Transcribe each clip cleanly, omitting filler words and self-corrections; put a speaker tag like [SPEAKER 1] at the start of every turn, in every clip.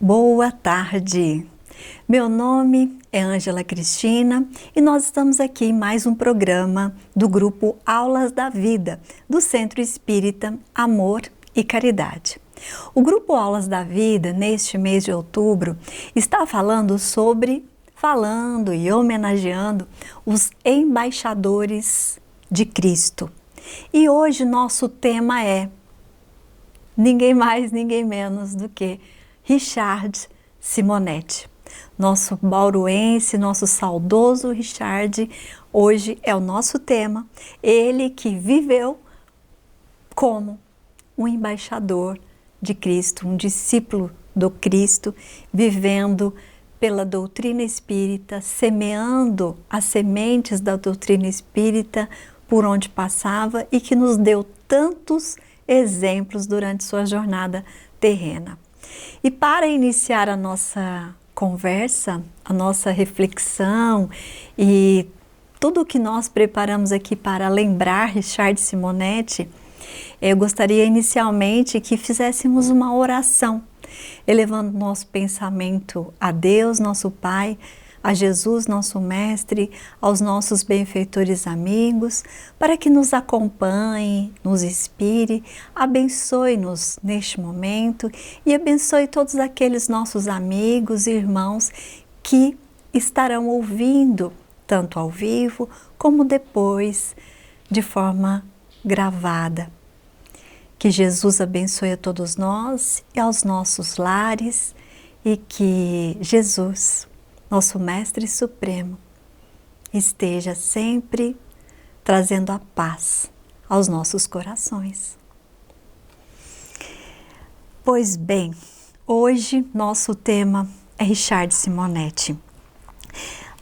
[SPEAKER 1] Boa tarde! Meu nome é Ângela Cristina e nós estamos aqui em mais um programa do grupo Aulas da Vida, do Centro Espírita Amor e Caridade. O grupo Aulas da Vida, neste mês de outubro, está falando e homenageando os embaixadores de Cristo. E hoje nosso tema é ninguém mais, ninguém menos do que Richard Simonetti. Nosso bauruense, nosso saudoso Richard, hoje é o nosso tema. Ele que viveu como um embaixador de Cristo, um discípulo do Cristo, vivendo pela doutrina espírita, semeando as sementes da doutrina espírita por onde passava e que nos deu tantos exemplos durante sua jornada terrena. E para iniciar a nossa conversa, a nossa reflexão e tudo o que nós preparamos aqui para lembrar Richard Simonetti, eu gostaria inicialmente que fizéssemos uma oração, elevando nosso pensamento a Deus, nosso Pai, a Jesus, nosso Mestre, aos nossos benfeitores amigos, para que nos acompanhe, nos inspire, abençoe-nos neste momento e abençoe todos aqueles nossos amigos e irmãos que estarão ouvindo, tanto ao vivo como depois, de forma gravada. Que Jesus abençoe a todos nós e aos nossos lares e que Jesus, nosso Mestre Supremo, esteja sempre trazendo a paz aos nossos corações. Pois bem, hoje nosso tema é Richard Simonetti.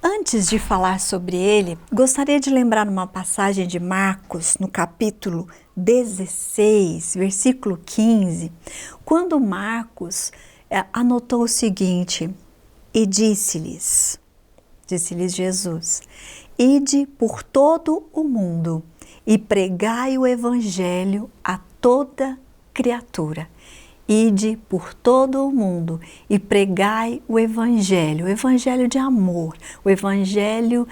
[SPEAKER 1] Antes de falar sobre ele, gostaria de lembrar uma passagem de Marcos, no capítulo 16, versículo 15, quando Marcos anotou o seguinte: e disse-lhes Jesus, ide por todo o mundo e pregai o evangelho a toda criatura. Ide por todo o mundo e pregai o evangelho de amor, o evangelho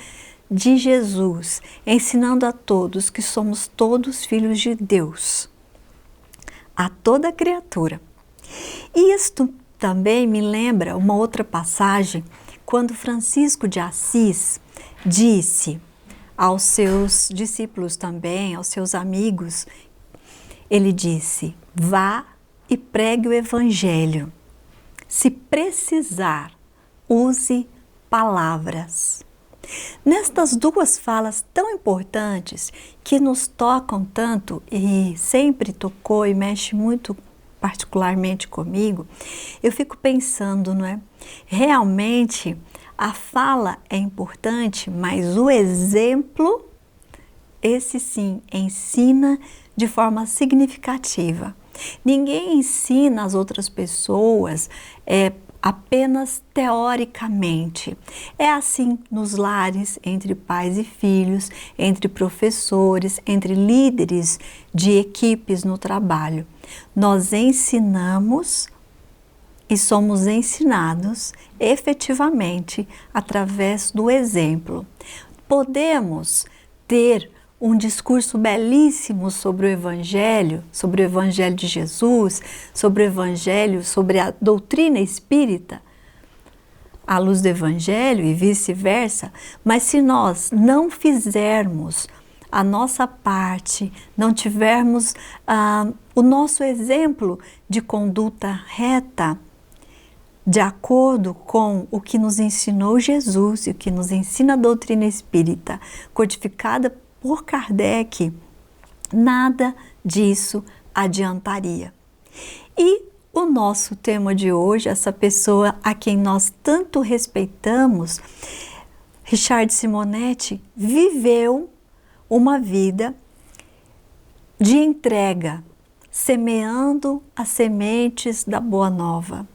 [SPEAKER 1] de Jesus, ensinando a todos que somos todos filhos de Deus, a toda criatura. E isto também me lembra uma outra passagem, quando Francisco de Assis disse aos seus discípulos também, aos seus amigos, ele disse: vá e pregue o evangelho. Se precisar, use palavras. Nestas duas falas tão importantes que nos tocam tanto e sempre tocou e mexe muito particularmente comigo, eu fico pensando, não é? Realmente a fala é importante, mas o exemplo, esse sim, ensina de forma significativa. Ninguém ensina as outras pessoas apenas teoricamente. É assim nos lares, entre pais e filhos, entre professores, entre líderes de equipes no trabalho. Nós ensinamos e somos ensinados efetivamente através do exemplo. Podemos ter um discurso belíssimo sobre o Evangelho de Jesus, sobre o Evangelho, sobre a doutrina espírita, à luz do Evangelho e vice-versa, mas se nós não fizermos a nossa parte, não tivermos o nosso exemplo de conduta reta, de acordo com o que nos ensinou Jesus e o que nos ensina a doutrina espírita, codificada por Kardec, nada disso adiantaria. E o nosso tema de hoje, essa pessoa a quem nós tanto respeitamos, Richard Simonetti, viveu uma vida de entrega, semeando as sementes da Boa Nova,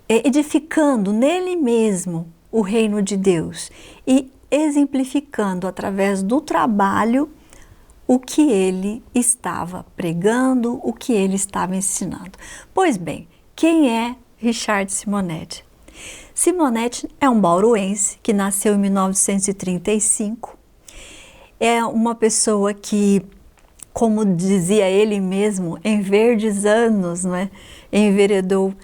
[SPEAKER 1] edificando nele mesmo o reino de Deus e exemplificando através do trabalho o que ele estava pregando, o que ele estava ensinando. Pois bem, Quem é Richard Simonetti? Simonetti é um bauruense que nasceu em 1935. É uma pessoa que, como dizia ele mesmo, em verdes anos, né, enveredou,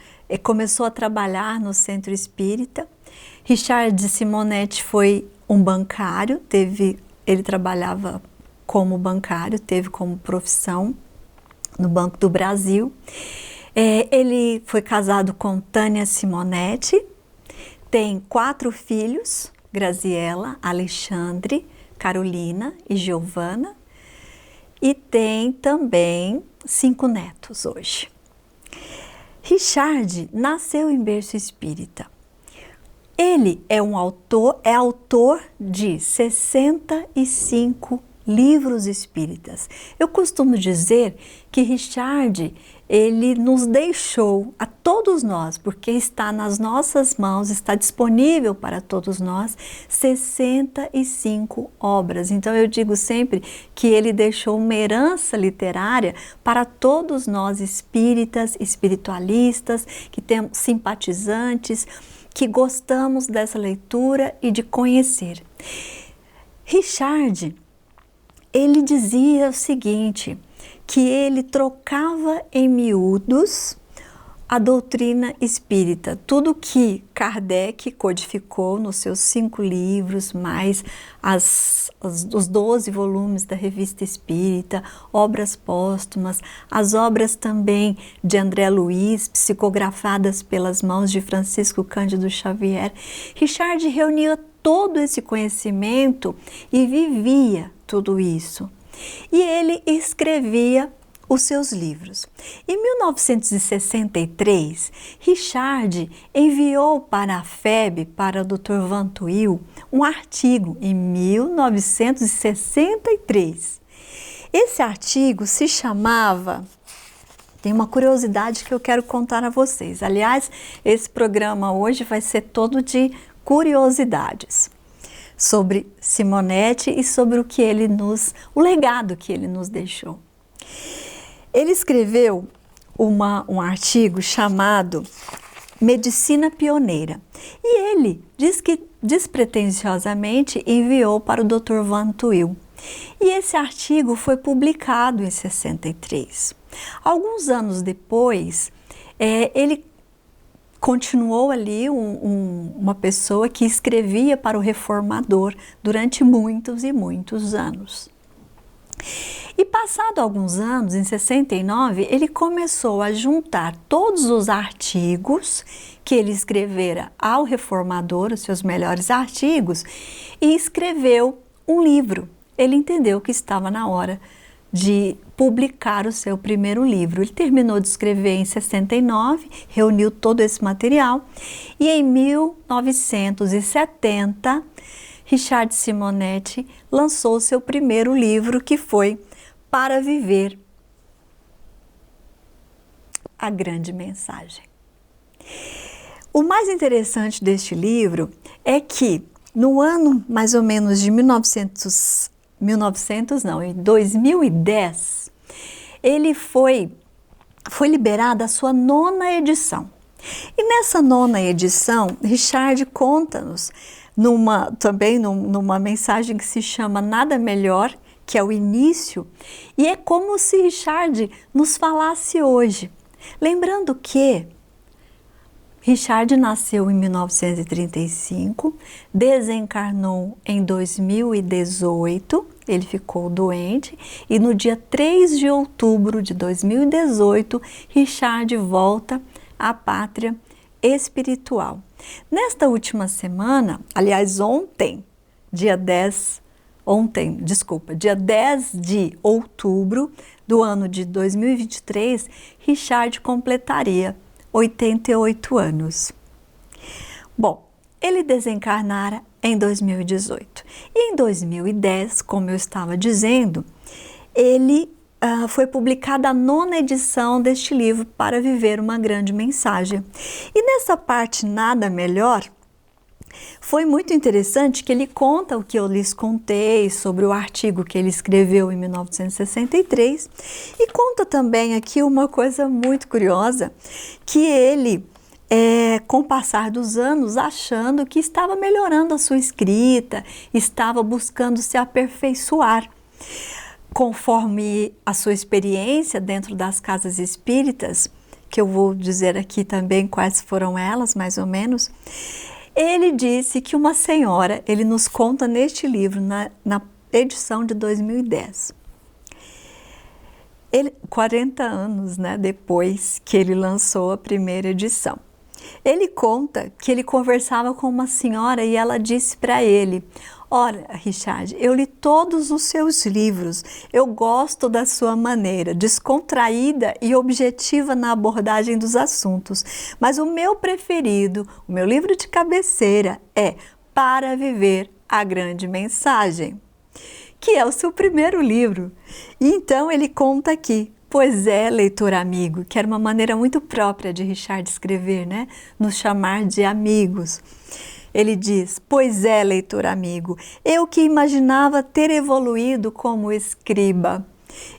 [SPEAKER 1] começou a trabalhar no Centro Espírita. Richard Simonetti foi um bancário, ele trabalhava como bancário, teve como profissão no Banco do Brasil. Ele foi casado com Tânia Simonetti, tem 4 filhos, Graziela, Alexandre, Carolina e Giovana, e tem também 5 netos hoje. Richard nasceu em berço espírita. Ele é autor de 65 livros espíritas. Eu costumo dizer que Richard, ele nos deixou a todos nós, porque está nas nossas mãos, está disponível para todos nós, 65 obras. Então eu digo sempre que ele deixou uma herança literária para todos nós espíritas, espiritualistas, que temos simpatizantes, que gostamos dessa leitura e de conhecer. Richard, ele dizia o seguinte, que ele trocava em miúdos a doutrina espírita, tudo que Kardec codificou nos seus 5 livros, mais os 12 volumes da Revista Espírita, obras póstumas, as obras também de André Luiz, psicografadas pelas mãos de Francisco Cândido Xavier. Richard reunia todo esse conhecimento e vivia tudo isso. E ele escrevia os seus livros. Em 1963, Richard enviou para a FEB, para o Dr. Van Tuyl, um artigo em 1963. Esse artigo se chamava... Tem uma curiosidade que eu quero contar a vocês. Aliás, esse programa hoje vai ser todo de curiosidades sobre Simonetti e sobre o legado que ele nos deixou. Ele escreveu um artigo chamado Medicina Pioneira e ele diz que despretensiosamente enviou para o Dr. Van Tuyl. E esse artigo foi publicado em 63. Alguns anos depois, ele continuou ali uma pessoa que escrevia para o Reformador durante muitos e muitos anos. E passado alguns anos, em 69, ele começou a juntar todos os artigos que ele escrevera ao Reformador, os seus melhores artigos, e escreveu um livro. Ele entendeu que estava na hora de publicar o seu primeiro livro. Ele terminou de escrever em 69, reuniu todo esse material e em 1970, Richard Simonetti lançou o seu primeiro livro, que foi Para Viver a Grande Mensagem. O mais interessante deste livro é que no ano mais ou menos de em 2010, ele foi liberada a sua 9ª edição. E nessa 9ª edição, Richard conta-nos numa mensagem que se chama Nada Melhor, que é o início, e é como se Richard nos falasse hoje. Lembrando que Richard nasceu em 1935, desencarnou em 2018, ele ficou doente e no dia 3 de outubro de 2018, Richard volta à pátria espiritual. Nesta última semana, aliás dia 10 de outubro do ano de 2023, Richard completaria 88 anos. Bom, ele desencarnara em 2018. E em 2010, como eu estava dizendo, foi publicada a 9ª edição deste livro, Para Viver uma Grande Mensagem. E nessa parte Nada Melhor, Foi muito interessante que ele conta o que eu lhes contei sobre o artigo que ele escreveu em 1963 e conta também aqui uma coisa muito curiosa, que ele, com o passar dos anos, achando que estava melhorando a sua escrita, estava buscando se aperfeiçoar. Conforme a sua experiência dentro das casas espíritas, que eu vou dizer aqui também quais foram elas, mais ou menos, ele disse que uma senhora, ele nos conta neste livro, na edição de 2010, 40 anos, né, depois que ele lançou a primeira edição. Ele conta que ele conversava com uma senhora e ela disse para ele: "Olha, Richard, eu li todos os seus livros, eu gosto da sua maneira descontraída e objetiva na abordagem dos assuntos, mas o meu preferido, o meu livro de cabeceira é Para Viver a Grande Mensagem", que é o seu primeiro livro. E então ele conta aqui: "Pois é, leitor amigo", que era uma maneira muito própria de Richard escrever, né? Nos chamar de amigos. Ele diz: "Pois é, leitor amigo, eu que imaginava ter evoluído como escriba".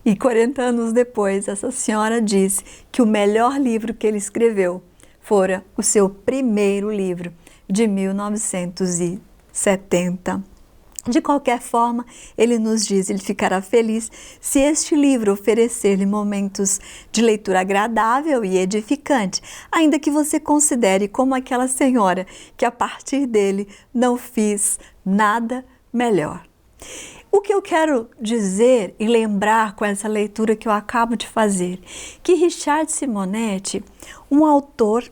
[SPEAKER 1] E 40 anos depois, essa senhora disse que o melhor livro que ele escreveu fora o seu primeiro livro, de 1970. De qualquer forma, ele nos diz, ele ficará feliz se este livro oferecer-lhe momentos de leitura agradável e edificante, ainda que você considere como aquela senhora que a partir dele não fiz nada melhor. O que eu quero dizer e lembrar com essa leitura que eu acabo de fazer, que Richard Simonetti, um autor,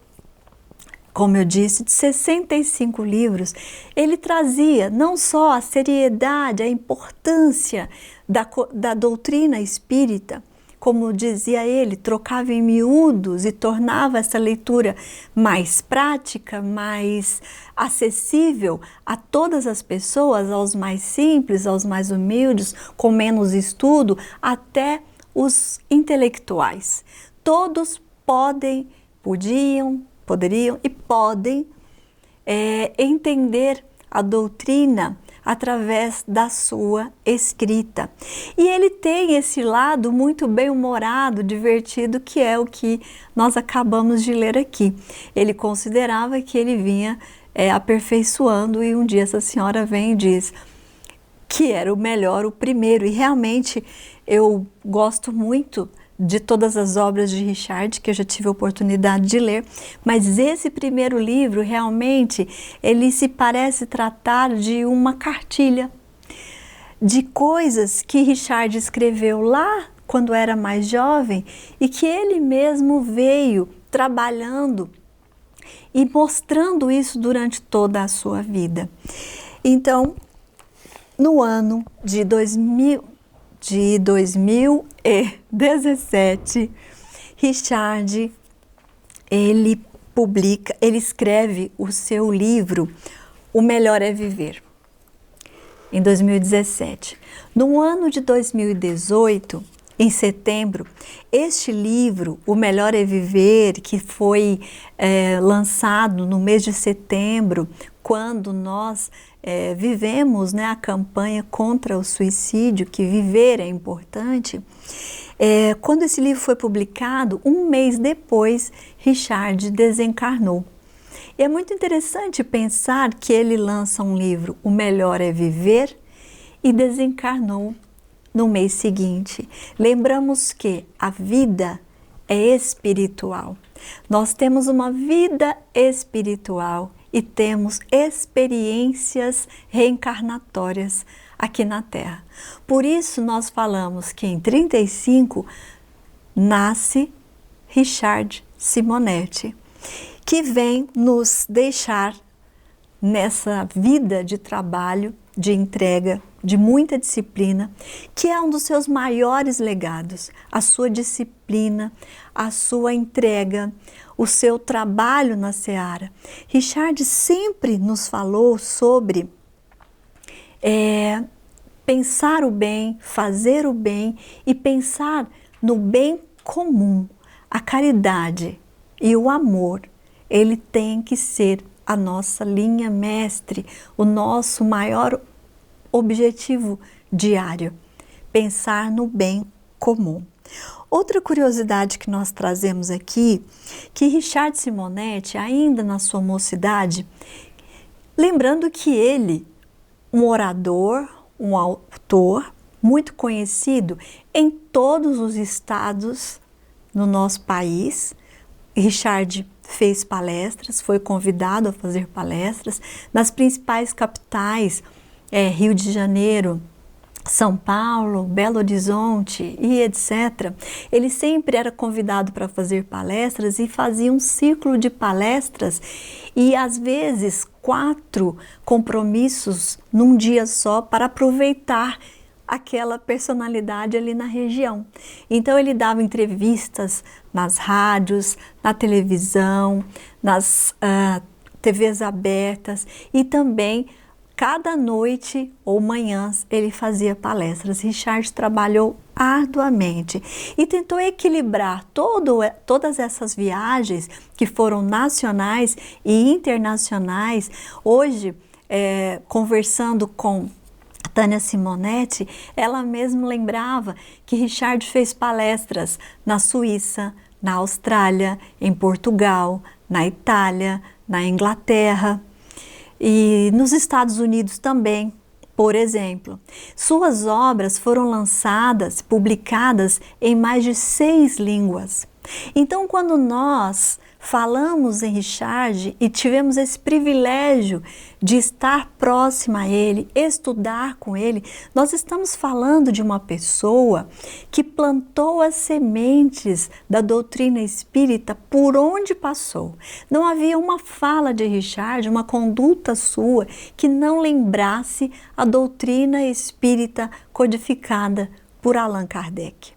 [SPEAKER 1] como eu disse, de 65 livros, ele trazia não só a seriedade, a importância da doutrina espírita, como dizia ele, trocava em miúdos e tornava essa leitura mais prática, mais acessível a todas as pessoas, aos mais simples, aos mais humildes, com menos estudo, até os intelectuais. Todos poderiam e podem entender a doutrina através da sua escrita. E ele tem esse lado muito bem-humorado, divertido, que é o que nós acabamos de ler aqui. Ele considerava que ele vinha aperfeiçoando, e um dia essa senhora vem e diz que era o melhor, o primeiro. E realmente eu gosto muito de todas as obras de Richard, que eu já tive a oportunidade de ler, mas esse primeiro livro, realmente, ele se parece tratar de uma cartilha de coisas que Richard escreveu lá quando era mais jovem e que ele mesmo veio trabalhando e mostrando isso durante toda a sua vida. Então, no ano de 2017, Richard, ele escreve o seu livro O Melhor é Viver, em 2017. No ano de 2018, em setembro, este livro, O Melhor é Viver, que foi lançado no mês de setembro, quando nós vivemos, né, a campanha contra o suicídio, que viver é importante, quando esse livro foi publicado, um mês depois, Richard desencarnou. E é muito interessante pensar que ele lança um livro, O Melhor é Viver, e desencarnou no mês seguinte. Lembramos que a vida é espiritual. Nós temos uma vida espiritual e temos experiências reencarnatórias aqui na Terra. Por isso nós falamos que em 35 nasce Richard Simonetti, que vem nos deixar nessa vida de trabalho, de entrega, de muita disciplina, que é um dos seus maiores legados, a sua disciplina, a sua entrega, o seu trabalho na seara. Richard sempre nos falou sobre pensar o bem, fazer o bem e pensar no bem comum. A caridade e o amor, ele tem que ser a nossa linha mestre, o nosso maior objetivo diário, pensar no bem comum. Outra curiosidade que nós trazemos aqui, que Richard Simonetti, ainda na sua mocidade, lembrando que ele, um orador, um autor muito conhecido em todos os estados no nosso país, Richard fez palestras, foi convidado a fazer palestras nas principais capitais, Rio de Janeiro, São Paulo, Belo Horizonte e etc. Ele sempre era convidado para fazer palestras e fazia um ciclo de palestras e às vezes 4 compromissos num dia só para aproveitar aquela personalidade ali na região. Então ele dava entrevistas nas rádios, na televisão, nas TVs abertas e também cada noite ou manhãs ele fazia palestras. Richard trabalhou arduamente e tentou equilibrar todas essas viagens que foram nacionais e internacionais. Hoje, conversando com Tânia Simonetti, ela mesma lembrava que Richard fez palestras na Suíça, na Austrália, em Portugal, na Itália, na Inglaterra e nos Estados Unidos também, por exemplo. Suas obras foram lançadas, publicadas em mais de 6 línguas. Então, quando nós falamos em Richard e tivemos esse privilégio de estar próxima a ele, estudar com ele, nós estamos falando de uma pessoa que plantou as sementes da doutrina espírita por onde passou. Não havia uma fala de Richard, uma conduta sua que não lembrasse a doutrina espírita codificada por Allan Kardec.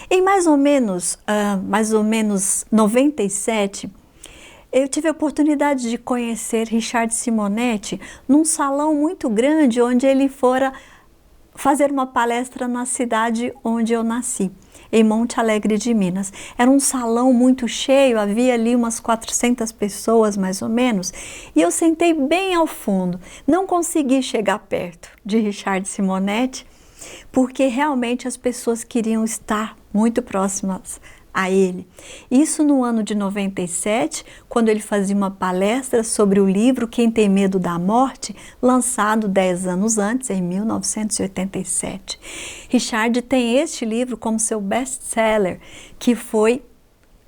[SPEAKER 1] Em mais ou menos 97, eu tive a oportunidade de conhecer Richard Simonetti num salão muito grande onde ele fora fazer uma palestra na cidade onde eu nasci, em Monte Alegre de Minas. Era um salão muito cheio, havia ali umas 400 pessoas mais ou menos, e eu sentei bem ao fundo. Não consegui chegar perto de Richard Simonetti, porque realmente as pessoas queriam estar muito próximas a ele. Isso no ano de 97, quando ele fazia uma palestra sobre o livro Quem Tem Medo da Morte, lançado 10 anos antes, em 1987. Richard tem este livro como seu best-seller, que foi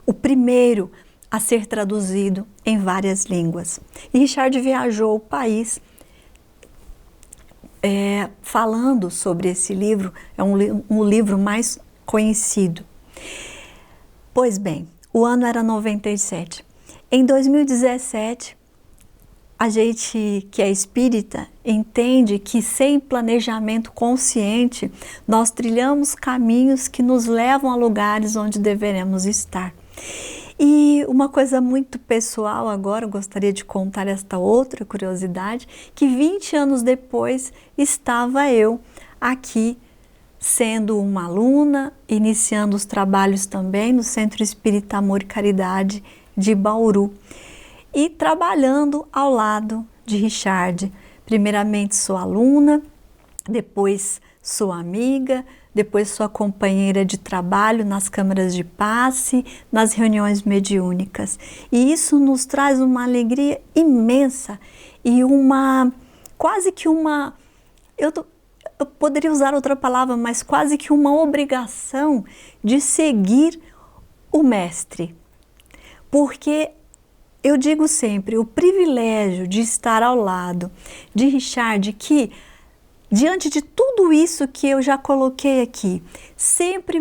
[SPEAKER 1] o primeiro a ser traduzido em várias línguas. E Richard viajou o país falando sobre esse livro, é um livro mais conhecido. Pois bem, o ano era 97. Em 2017, a gente que é espírita entende que sem planejamento consciente, nós trilhamos caminhos que nos levam a lugares onde deveremos estar. E uma coisa muito pessoal agora, eu gostaria de contar esta outra curiosidade, que 20 anos depois estava eu aqui sendo uma aluna, iniciando os trabalhos também no Centro Espírita Amor e Caridade de Bauru e trabalhando ao lado de Richard. Primeiramente sou aluna, depois sou amiga, depois sou companheira de trabalho nas câmaras de passe, nas reuniões mediúnicas. E isso nos traz uma alegria imensa e quase que uma, eu poderia usar outra palavra, mas quase que uma obrigação de seguir o mestre. Porque eu digo sempre, o privilégio de estar ao lado de Richard, que diante de tudo isso que eu já coloquei aqui, sempre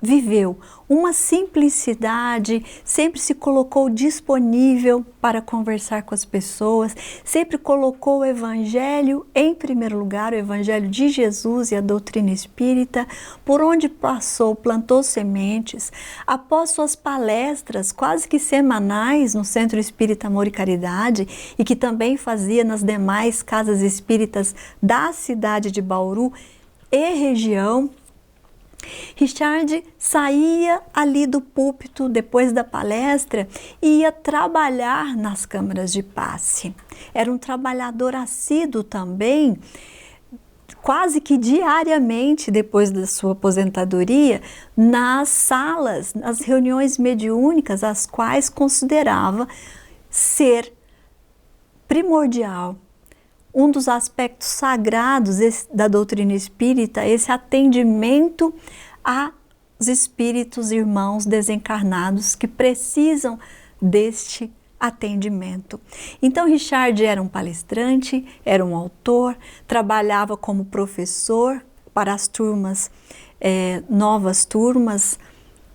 [SPEAKER 1] viveu uma simplicidade, sempre se colocou disponível para conversar com as pessoas, sempre colocou o Evangelho em primeiro lugar, o Evangelho de Jesus e a doutrina espírita, por onde passou, plantou sementes. Após suas palestras quase que semanais no Centro Espírita Amor e Caridade, e que também fazia nas demais casas espíritas da cidade de Bauru e região, Richard saía ali do púlpito depois da palestra e ia trabalhar nas câmaras de passe. Era um trabalhador assíduo também, quase que diariamente depois da sua aposentadoria, nas salas, nas reuniões mediúnicas, as quais considerava ser primordial. Um dos aspectos sagrados da doutrina espírita, esse atendimento aos espíritos irmãos desencarnados que precisam deste atendimento. Então, Richard era um palestrante, era um autor, trabalhava como professor para as turmas, novas turmas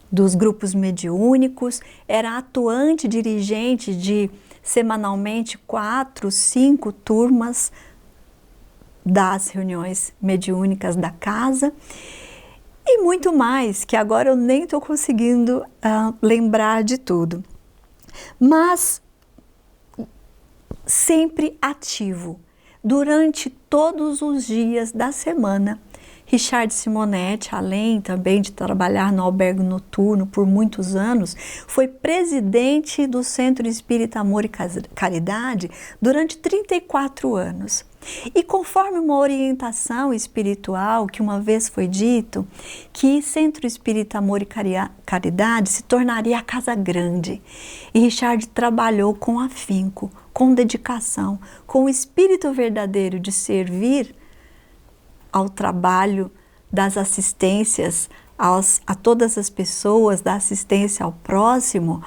[SPEAKER 1] dos grupos mediúnicos, era atuante dirigente de semanalmente 4, 5 turmas das reuniões mediúnicas da casa e muito mais, que agora eu nem estou conseguindo lembrar de tudo. Mas sempre ativo, durante todos os dias da semana. Richard Simonetti, além também de trabalhar no albergue noturno por muitos anos, foi presidente do Centro Espírita Amor e Caridade durante 34 anos. E conforme uma orientação espiritual que uma vez foi dito, que Centro Espírita Amor e Caridade se tornaria a casa grande. E Richard trabalhou com afinco, com dedicação, com o espírito verdadeiro de servir ao trabalho das assistências a todas as pessoas, da assistência ao próximo.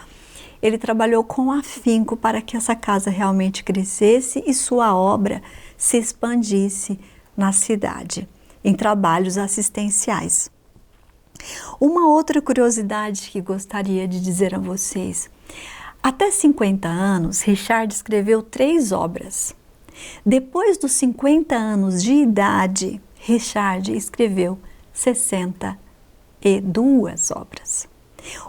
[SPEAKER 1] Ele trabalhou com afinco para que essa casa realmente crescesse e sua obra se expandisse na cidade, em trabalhos assistenciais. Uma outra curiosidade que gostaria de dizer a vocês: até 50 anos, Richard escreveu 3 obras. Depois dos 50 anos de idade, Richard escreveu 62 obras.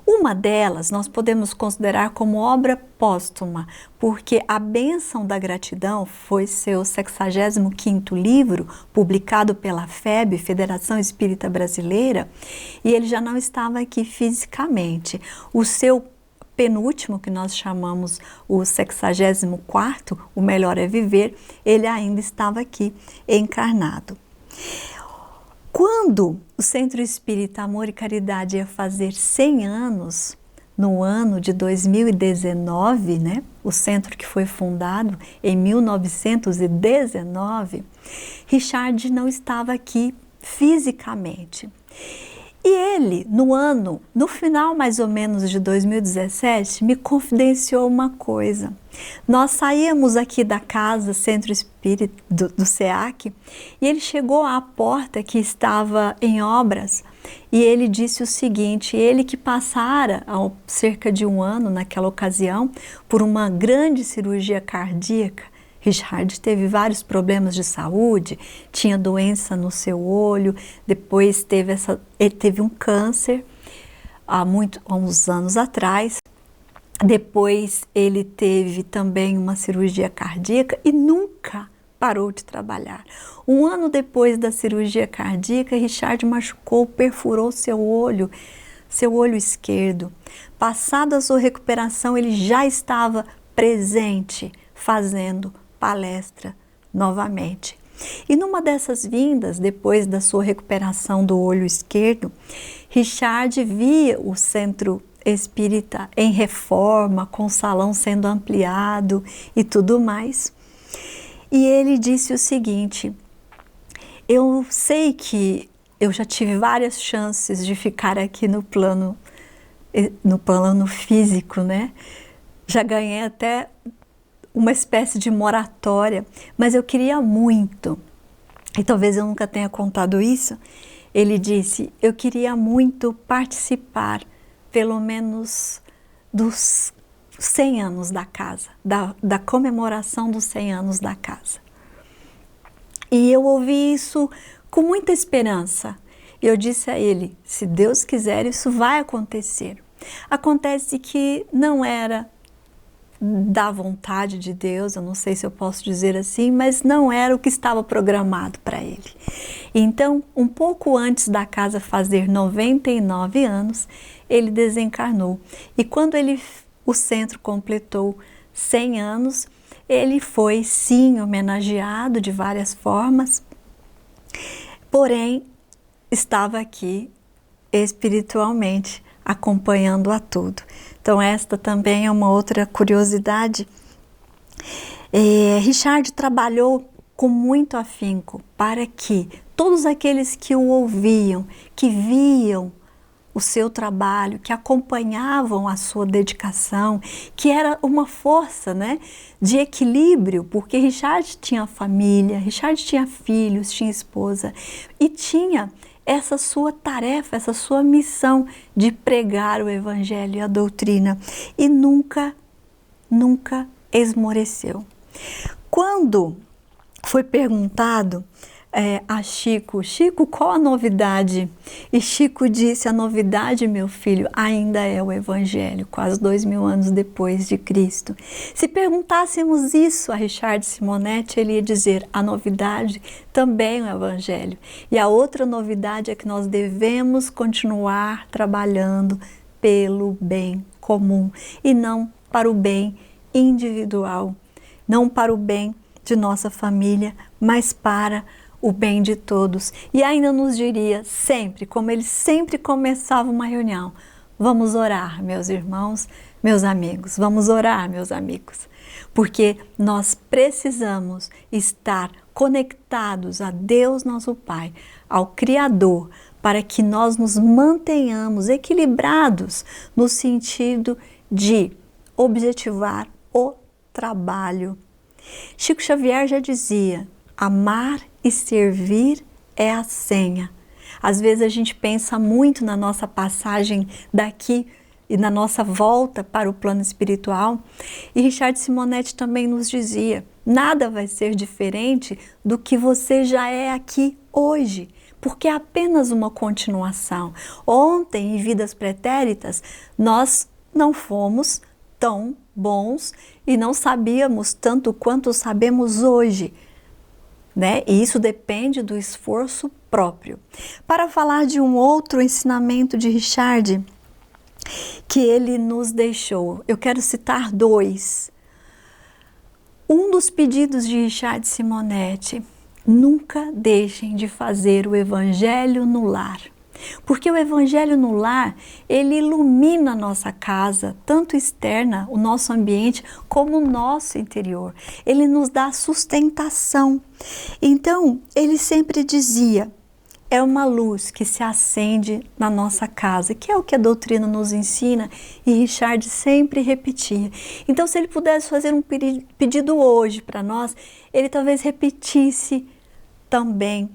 [SPEAKER 1] Uma delas nós podemos considerar como obra póstuma, porque A Bênção da Gratidão foi seu 65º livro, publicado pela FEB, Federação Espírita Brasileira, e ele já não estava aqui fisicamente. O seu penúltimo, que nós chamamos o 64º, O Melhor é Viver, ele ainda estava aqui encarnado. Quando o Centro Espírita Amor e Caridade ia fazer 100 anos, no ano de 2019, né? O centro que foi fundado em 1919, Richard não estava aqui fisicamente. E ele, no final mais ou menos de 2017, me confidenciou uma coisa. Nós saímos aqui da casa Centro Espírita do SEAC e ele chegou à porta que estava em obras e ele disse o seguinte: ele que passara há cerca de 1 ano, naquela ocasião, por uma grande cirurgia cardíaca. Richard teve vários problemas de saúde, tinha doença no seu olho, depois ele teve um câncer há uns anos atrás, depois ele teve também uma cirurgia cardíaca e nunca parou de trabalhar. 1 ano depois da cirurgia cardíaca, Richard machucou, perfurou seu olho esquerdo. Passada a sua recuperação, ele já estava presente, fazendo palestra novamente. E numa dessas vindas, depois da sua recuperação do olho esquerdo, Richard via o Centro Espírita em reforma, com o salão sendo ampliado e tudo mais. E ele disse o seguinte: eu sei que eu já tive várias chances de ficar aqui no plano físico, né? Já ganhei até uma espécie de moratória, mas eu queria muito, e talvez eu nunca tenha contado isso, ele disse, eu queria muito participar, pelo menos, dos 100 anos da casa, da comemoração dos 100 anos da casa. E eu ouvi isso com muita esperança. Eu disse a ele, se Deus quiser, isso vai acontecer. Acontece que não era da vontade de Deus, eu não sei se eu posso dizer assim, mas não era o que estava programado para ele. Então, um pouco antes da casa fazer 99 anos, ele desencarnou. E quando o centro completou 100 anos, ele foi sim homenageado de várias formas, porém estava aqui espiritualmente acompanhando a tudo. Então esta também é uma outra curiosidade. Richard trabalhou com muito afinco para que todos aqueles que o ouviam, que viam o seu trabalho, que acompanhavam a sua dedicação, que era uma força, né, de equilíbrio, porque Richard tinha família, Richard tinha filhos, tinha esposa e tinha essa sua tarefa, essa sua missão de pregar o Evangelho e a doutrina, e nunca esmoreceu. Quando foi perguntado a Chico, qual a novidade? E Chico disse, a novidade, meu filho, ainda é o Evangelho, quase 2000 anos depois de Cristo. Se perguntássemos isso a Richard Simonetti, ele ia dizer, a novidade também é o Evangelho. E a outra novidade é que nós devemos continuar trabalhando pelo bem comum e não para o bem individual, não para o bem de nossa família, mas para o bem de todos. E ainda nos diria sempre, como ele sempre começava uma reunião, vamos orar, meus irmãos, meus amigos, vamos orar, meus amigos, porque nós precisamos estar conectados a Deus nosso Pai, ao Criador, para que nós nos mantenhamos equilibrados no sentido de objetivar o trabalho. Chico Xavier já dizia, amar e servir é a senha. Às vezes a gente pensa muito na nossa passagem daqui e na nossa volta para o plano espiritual. E Richard Simonetti também nos dizia, nada vai ser diferente do que você já é aqui hoje, porque é apenas uma continuação. Ontem, em vidas pretéritas, nós não fomos tão bons e não sabíamos tanto quanto sabemos hoje, né? E isso depende do esforço próprio. Para falar de um outro ensinamento de Richard que ele nos deixou, eu quero citar dois. Um dos pedidos de Richard Simonetti, nunca deixem de fazer o Evangelho no lar. Porque o Evangelho no lar, ele ilumina a nossa casa, tanto externa, o nosso ambiente, como o nosso interior. Ele nos dá sustentação. Então, ele sempre dizia, é uma luz que se acende na nossa casa, que é o que a doutrina nos ensina, e Richard sempre repetia. Então, se ele pudesse fazer um pedido hoje para nós, ele talvez repetisse também,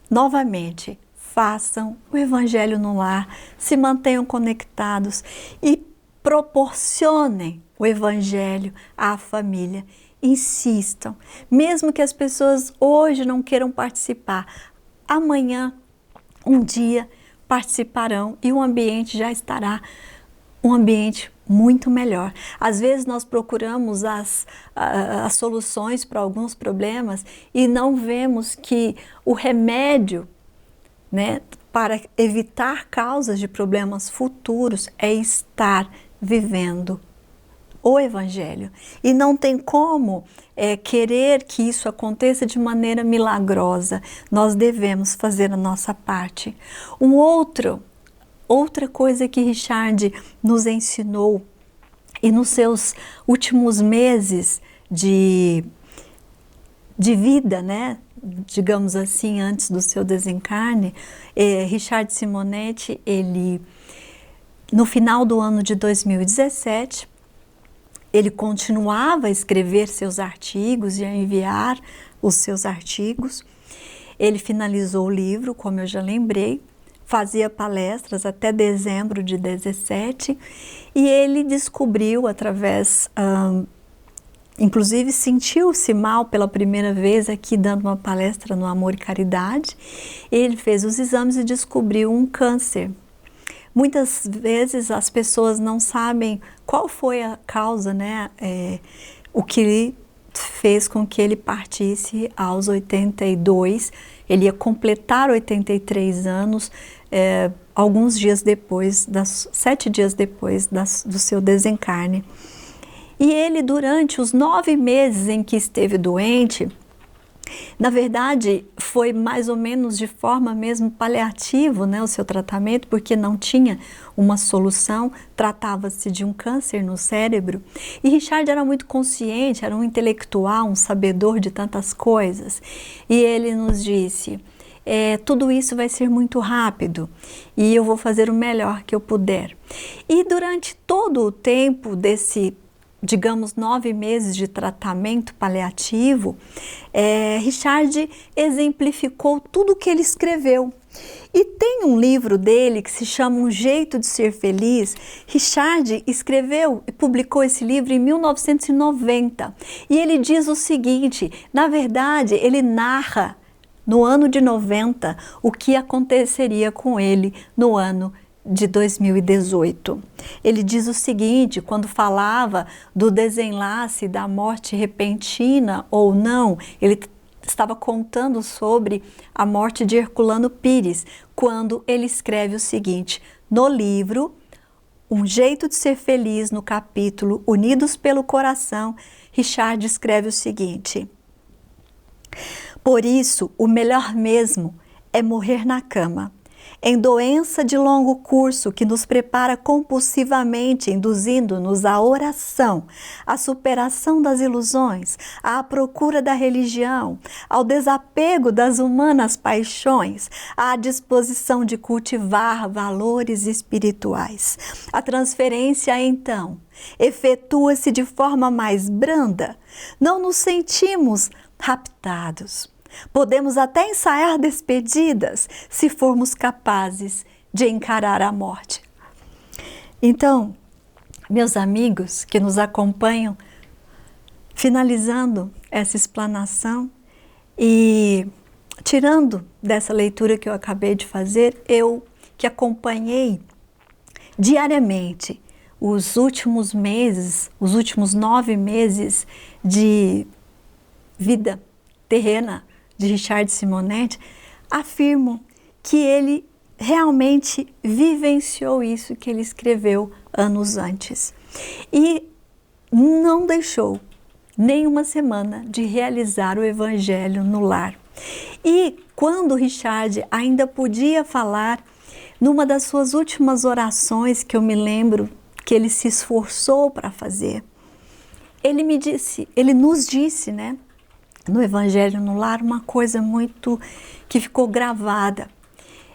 [SPEAKER 1] novamente, façam o Evangelho no lar, se mantenham conectados e proporcionem o Evangelho à família. Insistam, mesmo que as pessoas hoje não queiram participar, amanhã, um dia, participarão e o ambiente já estará um ambiente muito melhor. Às vezes nós procuramos as soluções para alguns problemas e não vemos que o remédio, né, para evitar causas de problemas futuros é estar vivendo o Evangelho. E não tem como querer que isso aconteça de maneira milagrosa. Nós devemos fazer a nossa parte. Outra coisa que Richard nos ensinou, e nos seus últimos meses de vida, né, digamos assim, antes do seu desencarne, Richard Simonetti, ele, no final do ano de 2017, ele continuava a escrever seus artigos e a enviar os seus artigos. Ele finalizou o livro, como eu já lembrei, fazia palestras até dezembro de 17 e ele descobriu através, inclusive sentiu-se mal pela primeira vez aqui dando uma palestra no Amor e Caridade. Ele fez os exames e descobriu um câncer. Muitas vezes as pessoas não sabem qual foi a causa, né? O que fez com que ele partisse aos 82, Ele ia completar 83 anos, alguns dias depois, 7 dias depois do seu desencarne. E ele, durante os 9 meses em que esteve doente, na verdade, foi mais ou menos de forma mesmo paliativa, né, o seu tratamento, porque não tinha uma solução, tratava-se de um câncer no cérebro. E Richard era muito consciente, era um intelectual, um sabedor de tantas coisas. E ele nos disse, tudo isso vai ser muito rápido e eu vou fazer o melhor que eu puder. E durante todo o tempo desse, digamos, 9 meses de tratamento paliativo, Richard exemplificou tudo o que ele escreveu. E tem um livro dele que se chama Um Jeito de Ser Feliz. Richard escreveu e publicou esse livro em 1990. E ele diz o seguinte, na verdade, ele narra no ano de 90 o que aconteceria com ele no ano de 2018. Ele diz o seguinte, quando falava do desenlace da morte repentina ou não, ele estava contando sobre a morte de Herculano Pires, quando ele escreve o seguinte, no livro Um Jeito de Ser Feliz, no capítulo Unidos pelo Coração, Richard escreve o seguinte, por isso, o melhor mesmo é morrer na cama, em doença de longo curso que nos prepara compulsivamente, induzindo-nos à oração, à superação das ilusões, à procura da religião, ao desapego das humanas paixões, à disposição de cultivar valores espirituais. A transferência, então, efetua-se de forma mais branda. Não nos sentimos raptados. Podemos até ensaiar despedidas se formos capazes de encarar a morte. Então, meus amigos que nos acompanham, finalizando essa explanação e tirando dessa leitura que eu acabei de fazer, eu que acompanhei diariamente os últimos meses, os últimos 9 meses de vida terrena de Richard Simonetti, afirmo que ele realmente vivenciou isso que ele escreveu anos antes. E não deixou nem uma semana de realizar o Evangelho no lar. E quando Richard ainda podia falar, numa das suas últimas orações, que eu me lembro que ele se esforçou para fazer, ele nos disse, né, no Evangelho no Lar, uma coisa muito que ficou gravada.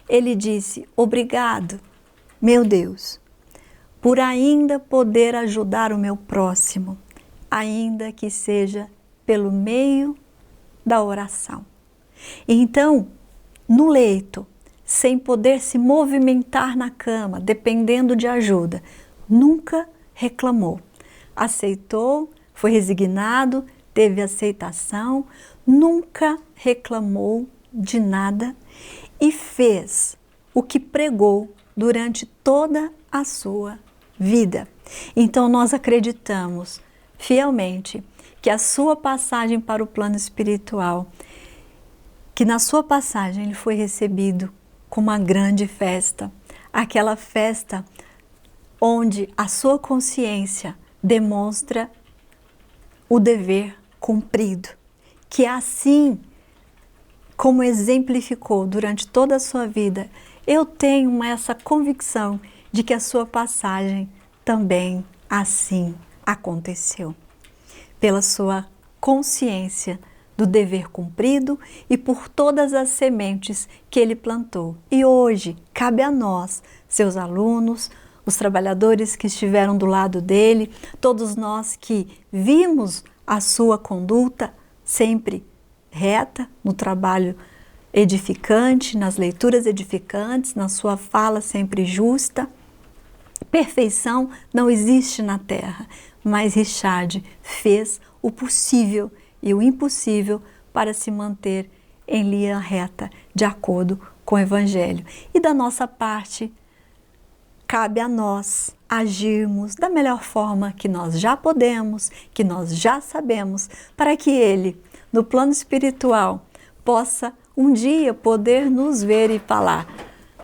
[SPEAKER 1] Ele disse, obrigado, meu Deus, por ainda poder ajudar o meu próximo, ainda que seja pelo meio da oração. Então, no leito, sem poder se movimentar na cama, dependendo de ajuda, nunca reclamou. Aceitou, foi resignado, teve aceitação, nunca reclamou de nada e fez o que pregou durante toda a sua vida. Então nós acreditamos fielmente que a sua passagem para o plano espiritual, que na sua passagem ele foi recebido com uma grande festa, aquela festa onde a sua consciência demonstra o dever cumprido, que assim como exemplificou durante toda a sua vida, eu tenho essa convicção de que a sua passagem também assim aconteceu. Pela sua consciência do dever cumprido e por todas as sementes que ele plantou. E hoje cabe a nós, seus alunos, os trabalhadores que estiveram do lado dele, todos nós que vimos a sua conduta sempre reta, no trabalho edificante, nas leituras edificantes, na sua fala sempre justa. Perfeição não existe na Terra, mas Richard fez o possível e o impossível para se manter em linha reta, de acordo com o Evangelho. E da nossa parte, cabe a nós agirmos da melhor forma que nós já podemos, que nós já sabemos, para que ele, no plano espiritual, possa um dia poder nos ver e falar: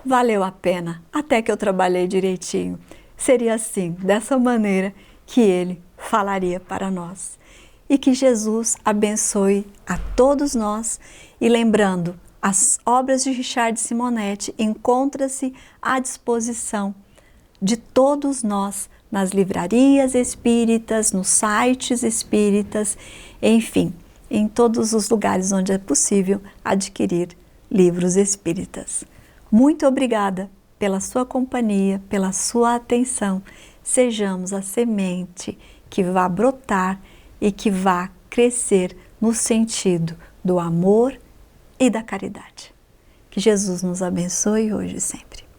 [SPEAKER 1] valeu a pena, até que eu trabalhei direitinho. Seria assim, dessa maneira, que Ele falaria para nós. E que Jesus abençoe a todos nós. E lembrando, as obras de Richard Simonetti encontram-se à disposição de todos nós nas livrarias espíritas, nos sites espíritas, enfim, em todos os lugares onde é possível adquirir livros espíritas. Muito obrigada pela sua companhia, pela sua atenção. Sejamos a semente que vá brotar e que vá crescer no sentido do amor e da caridade. Que Jesus nos abençoe hoje e sempre.